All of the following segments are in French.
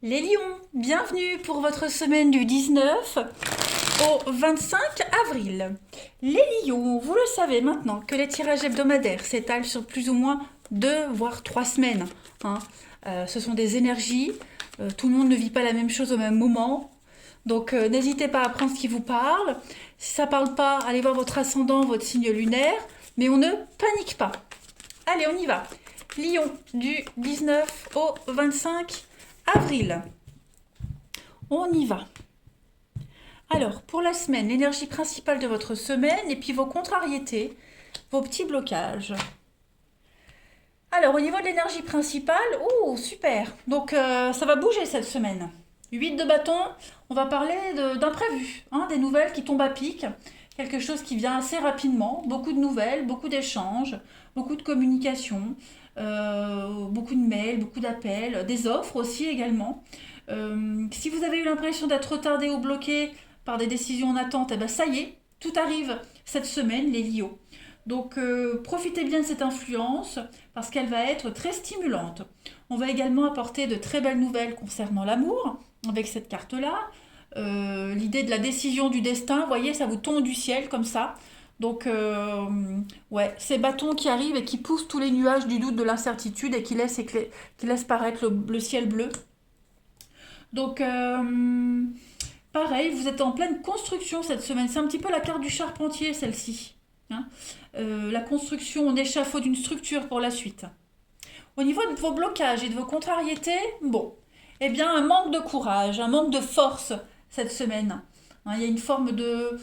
Les lions, bienvenue pour votre semaine du 19 au 25 avril. Les lions, vous le savez maintenant que les tirages hebdomadaires s'étalent sur plus ou moins 2 voire 3 semaines. hein. Ce sont des énergies, tout le monde ne vit pas la même chose au même moment. Donc n'hésitez pas à prendre ce qui vous parle. Si ça ne parle pas, allez voir votre ascendant, votre signe lunaire, mais on ne panique pas. Allez, on y va. Lion, du 19 au 25 avril. On y va. Alors, pour la semaine, l'énergie principale de votre semaine et puis vos contrariétés, vos petits blocages. Alors, au niveau de l'énergie principale, oh, super. Donc, ça va bouger cette semaine. 8 de bâton, on va parler d'imprévu, des nouvelles qui tombent à pic, quelque chose qui vient assez rapidement, beaucoup de nouvelles, beaucoup d'échanges, beaucoup de communication, beaucoup de mails, beaucoup d'appels, des offres aussi également. Si vous avez eu l'impression d'être retardé ou bloqué par des décisions en attente, eh ben ça y est, tout arrive cette semaine, les lions. Donc profitez bien de cette influence parce qu'elle va être très stimulante. On va également apporter de très belles nouvelles concernant l'amour avec cette carte-là. L'idée de la décision du destin, vous voyez, ça vous tombe du ciel comme ça. Donc, ouais, ces bâtons qui arrivent et qui poussent tous les nuages du doute, de l'incertitude et qui laissent paraître le ciel bleu. Donc, pareil, vous êtes en pleine construction cette semaine. C'est un petit peu la carte du charpentier, celle-ci. hein. La construction, on échafaude une structure pour la suite. Au niveau de vos blocages et de vos contrariétés, bon, eh bien, un manque de courage, un manque de force cette semaine. Il y a une forme de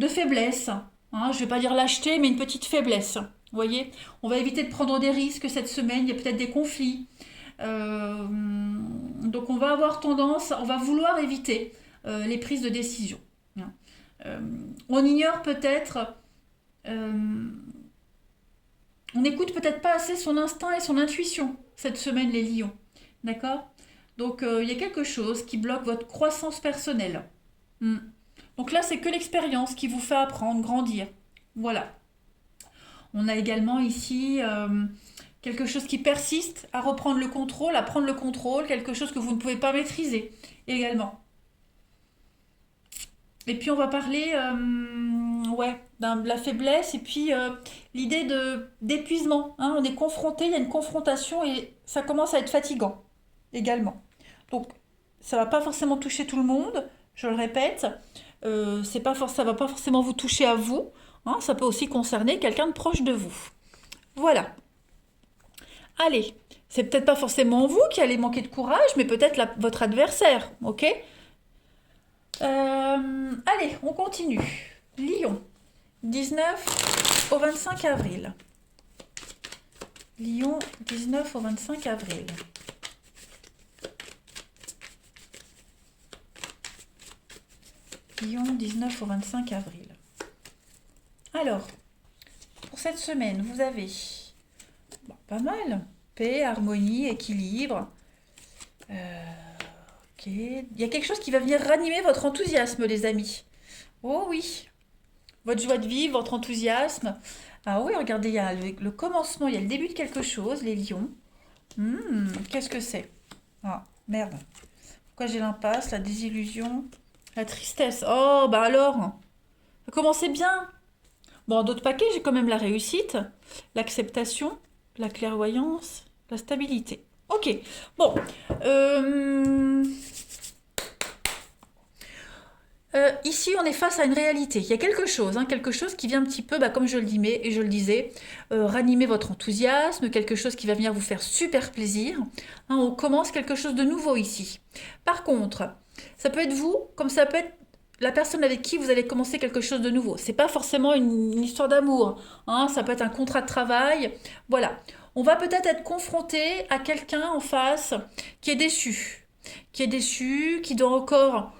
faiblesse. Je ne vais pas dire lâcheté, mais une petite faiblesse. Vous voyez, on va éviter de prendre des risques cette semaine. Il y a peut-être des conflits. Euh, donc on va avoir tendance, on va vouloir éviter les prises de décision. Euh, on ignore peut-être, euh, on n'écoute peut-être pas assez son instinct et son intuition cette semaine, les lions. D'accord. Donc il y a quelque chose qui bloque votre croissance personnelle. Hmm. Donc là, c'est que l'expérience qui vous fait apprendre, grandir. Voilà. On a également ici quelque chose qui persiste à reprendre le contrôle, à prendre le contrôle, quelque chose que vous ne pouvez pas maîtriser également. Et puis on va parler ouais, de la faiblesse et puis l'idée d'épuisement. On est confronté, il y a une confrontation et ça commence à être fatigant également. Donc ça va pas forcément toucher tout le monde, je le répète. Ça va pas forcément vous toucher à vous. Ça peut aussi concerner quelqu'un de proche de vous. Voilà. Allez, c'est peut-être pas forcément vous qui allez manquer de courage, mais peut-être votre adversaire, ok. Allez, on continue. Lion, 19 au 25 avril. Lion, 19 au 25 avril. Lion, 19 au 25 avril. Alors, pour cette semaine, vous avez pas mal. Paix, harmonie, équilibre. Ok. Il y a quelque chose qui va venir ranimer votre enthousiasme, les amis. Oh oui. Votre joie de vivre, votre enthousiasme. Ah oui, regardez, il y a le commencement, il y a le début de quelque chose, les lions. Qu'est-ce que c'est? Ah, merde. Pourquoi j'ai l'impasse, la désillusion, la tristesse? Oh, bah alors. Ça commençait bien. Bon, d'autres paquets, j'ai quand même la réussite, l'acceptation, la clairvoyance, la stabilité. Ok. Bon. Ici, on est face à une réalité. Il y a quelque chose qui vient un petit peu, comme je le disais, ranimer votre enthousiasme, quelque chose qui va venir vous faire super plaisir. On commence quelque chose de nouveau ici. Par contre, ça peut être vous, comme ça peut être la personne avec qui vous allez commencer quelque chose de nouveau. C'est pas forcément une histoire d'amour. Ça peut être un contrat de travail. Voilà. On va peut-être être confronté à quelqu'un en face qui est déçu, qui doit encore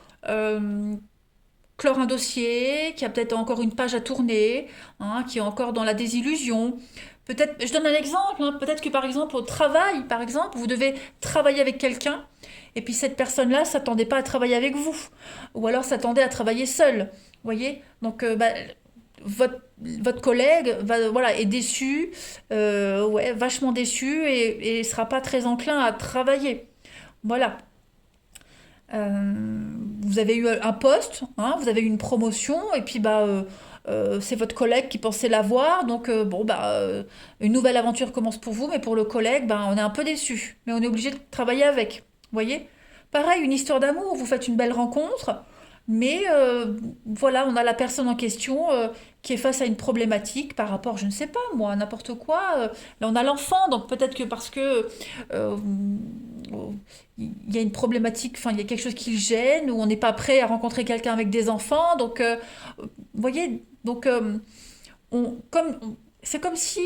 clore un dossier, qui a peut-être encore une page à tourner, qui est encore dans la désillusion. Peut-être, je donne un exemple, peut-être que par exemple au travail, par exemple, vous devez travailler avec quelqu'un, et puis cette personne-là s'attendait pas à travailler avec vous, ou alors s'attendait à travailler seule, vous voyez. Donc votre collègue voilà, est déçu, ouais, vachement déçu et sera pas très enclin à travailler. Voilà. Vous avez eu un poste, hein, vous avez eu une promotion, et puis c'est votre collègue qui pensait l'avoir, donc une nouvelle aventure commence pour vous, mais pour le collègue, on est un peu déçu, mais on est obligé de travailler avec. Vous voyez? Pareil, une histoire d'amour, vous faites une belle rencontre, mais voilà, on a la personne en question qui est face à une problématique par rapport, je ne sais pas moi, à n'importe quoi. Là, on a l'enfant, donc peut-être que parce que euh, il y a une problématique, enfin, il y a quelque chose qui le gêne, ou on n'est pas prêt à rencontrer quelqu'un avec des enfants. Donc, vous voyez, donc, c'est comme si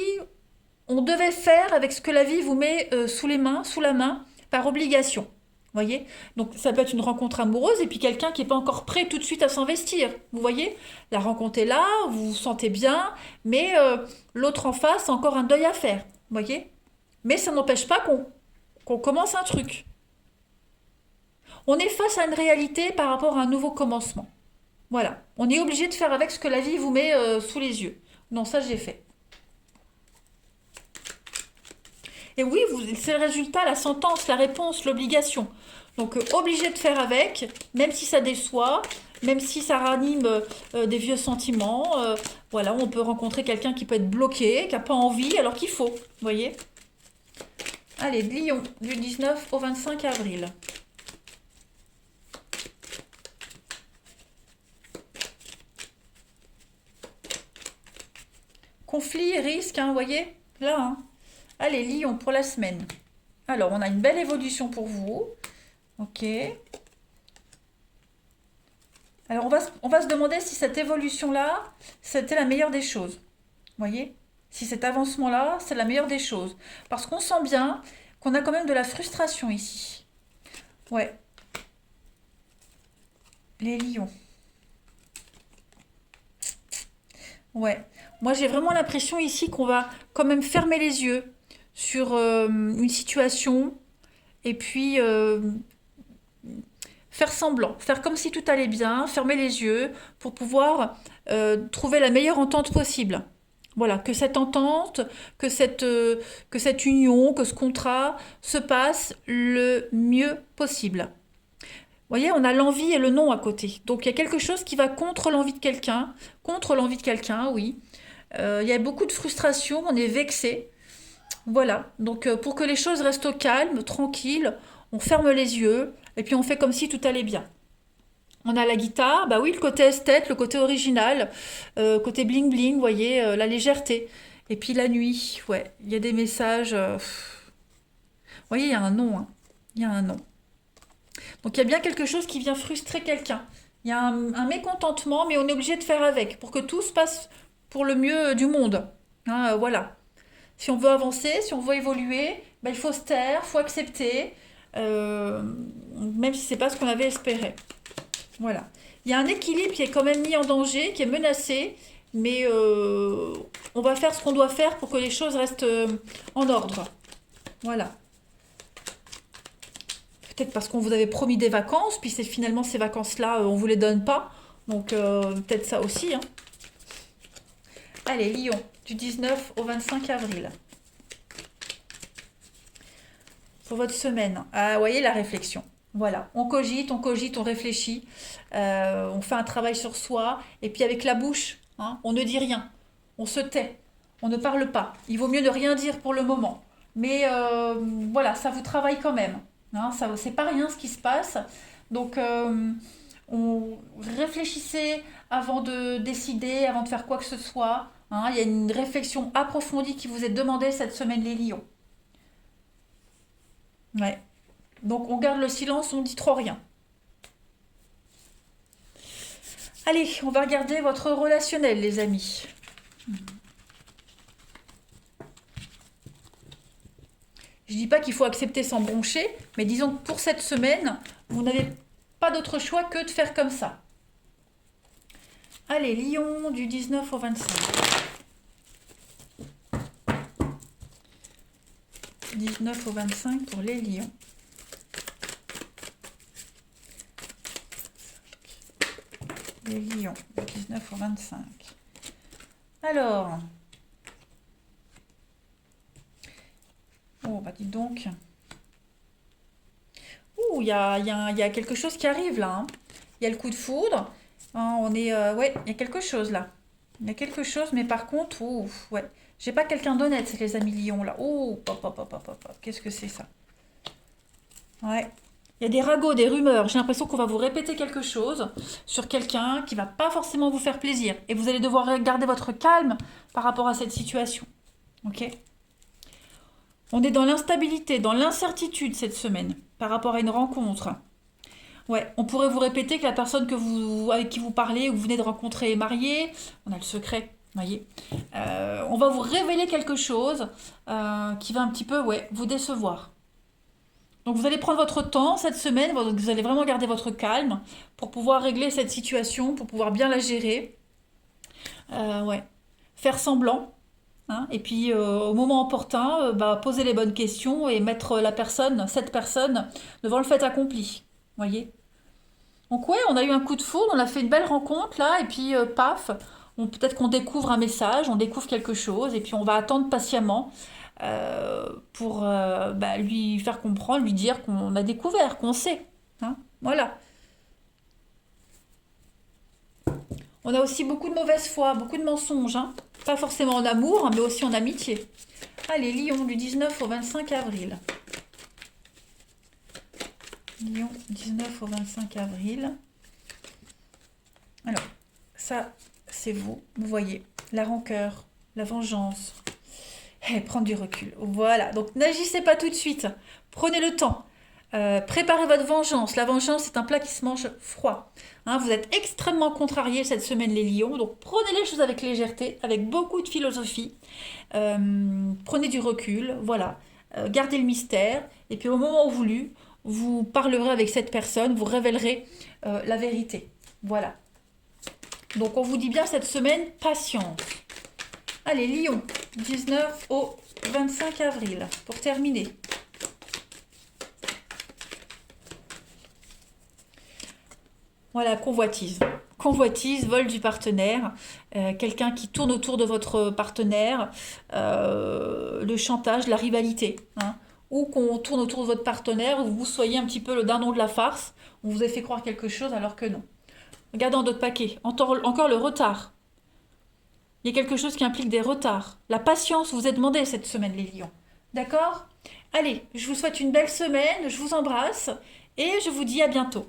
on devait faire avec ce que la vie vous met sous les mains, sous la main, par obligation. Vous voyez? Donc ça peut être une rencontre amoureuse et puis quelqu'un qui n'est pas encore prêt tout de suite à s'investir. Vous voyez? La rencontre est là, vous vous sentez bien, mais l'autre en face a encore un deuil à faire. Vous voyez? Mais ça n'empêche pas qu'on commence un truc. On est face à une réalité par rapport à un nouveau commencement. Voilà. On est obligé de faire avec ce que la vie vous met sous les yeux. Non, ça j'ai fait. Et oui, c'est le résultat, la sentence, la réponse, l'obligation. Donc obligé de faire avec, même si ça déçoit, même si ça ranime des vieux sentiments. Voilà, on peut rencontrer quelqu'un qui peut être bloqué, qui n'a pas envie, alors qu'il faut. Vous voyez? Allez, Lyon, du 19 au 25 avril. Conflit, risque, hein, vous voyez? Là, hein. Allez, Lyon, pour la semaine. Alors, on a une belle évolution pour vous. Ok. Alors, on va se demander si cette évolution-là, c'était la meilleure des choses. Vous voyez? Si cet avancement-là, c'est la meilleure des choses. Parce qu'on sent bien qu'on a quand même de la frustration ici. Ouais, les lions. Ouais. Moi, j'ai vraiment l'impression ici qu'on va quand même fermer les yeux sur une situation et puis faire semblant, faire comme si tout allait bien, fermer les yeux pour pouvoir trouver la meilleure entente possible. Voilà, que cette entente, que cette union, que ce contrat se passe le mieux possible. Vous voyez, on a l'envie et le non à côté. Donc il y a quelque chose qui va contre l'envie de quelqu'un, oui. Il y a beaucoup de frustration, on est vexé. Voilà, donc pour que les choses restent au calme, tranquilles, on ferme les yeux et puis on fait comme si tout allait bien. On a la guitare, bah oui, le côté esthète, le côté original, côté bling bling, vous voyez, la légèreté. Et puis la nuit, ouais, il y a des messages. Vous voyez, il y a un nom, hein. Il y a un nom. Donc il y a bien quelque chose qui vient frustrer quelqu'un. Il y a un mécontentement, mais on est obligé de faire avec pour que tout se passe pour le mieux du monde. Hein, voilà. Si on veut avancer, si on veut évoluer, ben, il faut se taire, il faut accepter, euh, même si c'est pas ce qu'on avait espéré. Voilà. Il y a un équilibre qui est quand même mis en danger, qui est menacé, mais on va faire ce qu'on doit faire pour que les choses restent en ordre. Voilà. Peut-être parce qu'on vous avait promis des vacances, puis c'est finalement ces vacances-là, on vous les donne pas. Donc peut-être ça aussi, hein. Allez, Lyon, du 19 au 25 avril. Pour votre semaine. Ah, vous voyez la réflexion. Voilà, on cogite, on réfléchit, on fait un travail sur soi, et puis avec la bouche, hein, on ne dit rien, on se tait, on ne parle pas. Il vaut mieux ne rien dire pour le moment. Mais voilà, ça vous travaille quand même. Hein, ça, c'est pas rien ce qui se passe. Donc, réfléchissez avant de décider, avant de faire quoi que ce soit. Hein. Il y a une réflexion approfondie qui vous est demandée cette semaine, les lions. Ouais. Donc on garde le silence, on dit trop rien. Allez, on va regarder votre relationnel, les amis. Je dis pas qu'il faut accepter sans broncher, mais disons que pour cette semaine, vous n'avez pas d'autre choix que de faire comme ça. Allez, Lion, du 19 au 25. 19 au 25 pour les lions. Les lions, du 19 au 25. Alors, oh bah dites donc. Ouh, il y a quelque chose qui arrive là, hein. Il y a le coup de foudre. Hein, on est, ouais, il y a quelque chose là. Il y a quelque chose, mais par contre, ouh, ouais. J'ai pas quelqu'un d'honnête, les amis lions là. Oh, pop, pop, pop, pop, pop, pop. Qu'est-ce que c'est ça? Ouais. Il y a des ragots, des rumeurs. J'ai l'impression qu'on va vous répéter quelque chose sur quelqu'un qui va pas forcément vous faire plaisir. Et vous allez devoir garder votre calme par rapport à cette situation. Ok? On est dans l'instabilité, dans l'incertitude cette semaine par rapport à une rencontre. Ouais, on pourrait vous répéter que la personne avec qui vous parlez ou que vous venez de rencontrer est mariée. On a le secret, voyez. On va vous révéler quelque chose qui va un petit peu, ouais, vous décevoir. Donc vous allez prendre votre temps cette semaine, vous allez vraiment garder votre calme pour pouvoir régler cette situation, pour pouvoir bien la gérer. Ouais. Faire semblant, hein, et puis au moment opportun, bah, poser les bonnes questions et mettre cette personne, devant le fait accompli. Voyez. Donc ouais, on a eu un coup de foudre, on a fait une belle rencontre là, et puis paf, peut-être qu'on découvre un message, on découvre quelque chose, et puis on va attendre patiemment pour bah, lui faire comprendre, lui dire qu'on a découvert, qu'on sait. Hein. Voilà. On a aussi beaucoup de mauvaise foi, beaucoup de mensonges. Hein. Pas forcément en amour, hein, mais aussi en amitié. Allez, Lion, du 19 au 25 avril. Lion, 19 au 25 avril. Alors, ça, c'est vous. Vous voyez, la rancœur, la vengeance. Et prendre du recul. Voilà, donc n'agissez pas tout de suite. Prenez le temps. Préparez votre vengeance. La vengeance, c'est un plat qui se mange froid. Hein, vous êtes extrêmement contrariés cette semaine, les lions. Donc prenez les choses avec légèreté, avec beaucoup de philosophie. Prenez du recul, voilà. Gardez le mystère. Et puis au moment voulu, vous parlerez avec cette personne, vous révélerez la vérité. Voilà. Donc on vous dit bien cette semaine, patience. Allez, Lion, 19 au 25 avril, pour terminer. Voilà, convoitise. Convoitise, vol du partenaire, quelqu'un qui tourne autour de votre partenaire, le chantage, la rivalité. Hein. Ou qu'on tourne autour de votre partenaire, ou vous soyez un petit peu le dindon de la farce, on vous a fait croire quelque chose alors que non. Regardez en d'autres paquets, encore le retard. Il y a quelque chose qui implique des retards. La patience vous est demandée cette semaine, les lions. D'accord? Allez, je vous souhaite une belle semaine, je vous embrasse et je vous dis à bientôt.